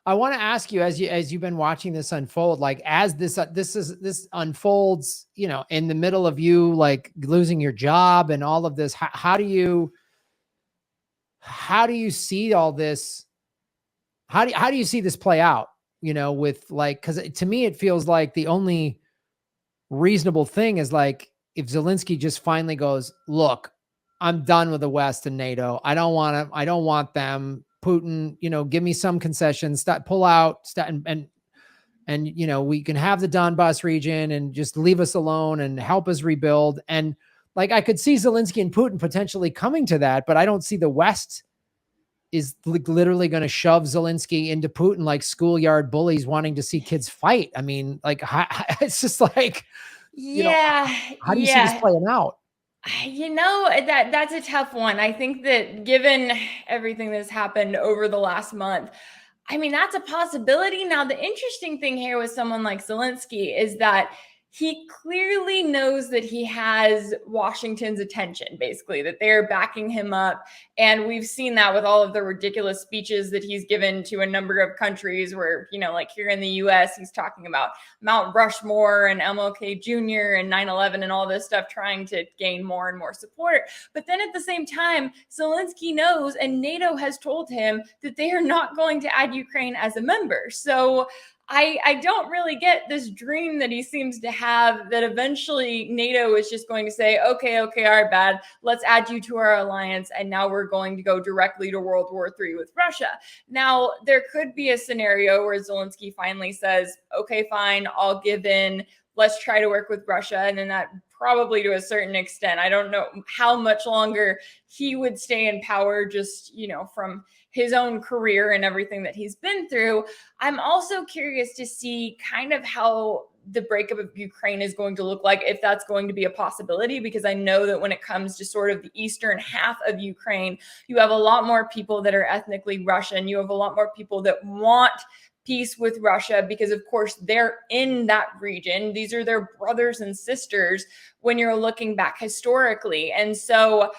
I want to ask you, as you've been watching this unfold, like as this unfolds, in the middle of you like losing your job and all of this, how do you see all this? How do you see this play out? With like, because to me it feels like the only reasonable thing is like if Zelensky just finally goes, look, I'm done with the West and NATO. I don't want them. Putin, give me some concessions, pull out, and we can have the Donbass region and just leave us alone and help us rebuild. And like I could see Zelensky and Putin potentially coming to that, but I don't see the West is literally going to shove Zelensky into Putin like schoolyard bullies wanting to see kids fight. I mean, like it's just like, how do you see this playing out? That's a tough one. I think that given everything that's happened over the last month, I mean, that's a possibility. Now, the interesting thing here with someone like Zelensky is that he clearly knows that he has Washington's attention, basically, that they're backing him up. And we've seen that with all of the ridiculous speeches that he's given to a number of countries where, like here in the US, he's talking about Mount Rushmore and MLK Jr. and 9/11 and all this stuff, trying to gain more and more support. But then at the same time, Zelensky knows, and NATO has told him that they are not going to add Ukraine as a member. So I don't really get this dream that he seems to have that eventually NATO is just going to say, okay, all right, bad. Let's add you to our alliance. And now we're going to go directly to World War III with Russia. Now, there could be a scenario where Zelensky finally says, okay, fine, I'll give in. Let's try to work with Russia. And then that probably to a certain extent. I don't know how much longer he would stay in power just, from his own career and everything that he's been through. I'm also curious to see kind of how the breakup of Ukraine is going to look like, if that's going to be a possibility, because I know that when it comes to sort of the eastern half of Ukraine, you have a lot more people that are ethnically Russian. You have a lot more people that want peace with Russia because, of course, they're in that region. These are their brothers and sisters when you're looking back historically. And so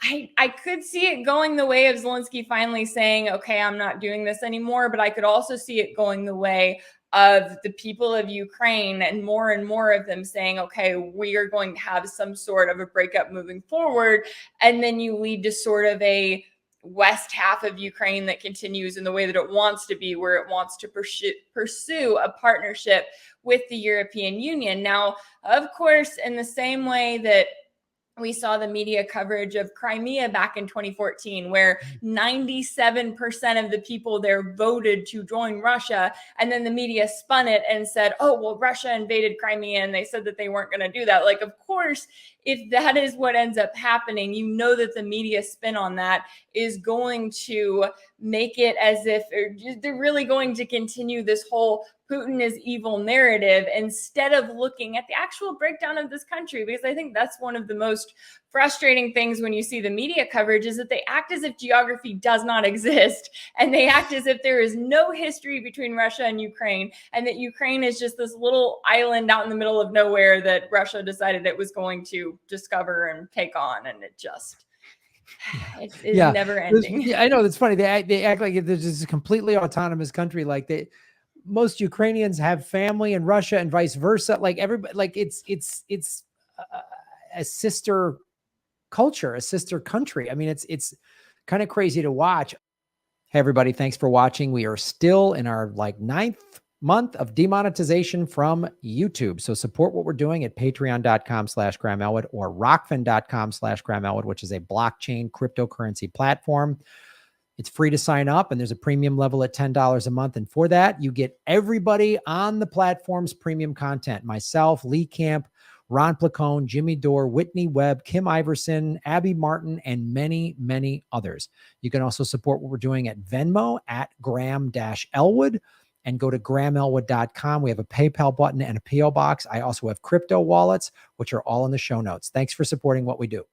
I could see it going the way of Zelensky finally saying, okay, I'm not doing this anymore. But I could also see it going the way of the people of Ukraine and more of them saying, okay, we are going to have some sort of a breakup moving forward. And then you lead to sort of a west half of Ukraine that continues in the way that it wants to be, where it wants to pursue a partnership with the European Union. Now, of course, in the same way that we saw the media coverage of Crimea back in 2014, where 97% of the people there voted to join Russia. And then the media spun it and said, oh, well, Russia invaded Crimea and they said that they weren't going to do that. Like, of course, if that is what ends up happening, that the media spin on that is going to make it as if they're really going to continue this whole Putin is evil narrative instead of looking at the actual breakdown of this country. Because I think that's one of the most frustrating things when you see the media coverage is that they act as if geography does not exist, and they act as if there is no history between Russia and Ukraine, and that Ukraine is just this little island out in the middle of nowhere that Russia decided it was going to discover and take on. And it just... it's never ending. I know, that's funny. They act like there's this completely autonomous country. Like most Ukrainians have family in Russia and vice versa. Like everybody, like it's a sister culture, a sister country. I mean, it's kind of crazy to watch. Hey, everybody, thanks for watching. We are still in our 9th month of demonetization from YouTube. So support what we're doing at patreon.com/Graham Elwood or rockfin.com/Graham Elwood, which is a blockchain cryptocurrency platform. It's free to sign up, and there's a premium level at $10 a month. And for that, you get everybody on the platform's premium content. Myself, Lee Camp, Ron Placone, Jimmy Dore, Whitney Webb, Kim Iverson, Abby Martin, and many, many others. You can also support what we're doing at Venmo at Graham-Elwood, and go to GrahamElwood.com. We have a PayPal button and a PO box. I also have crypto wallets, which are all in the show notes. Thanks for supporting what we do.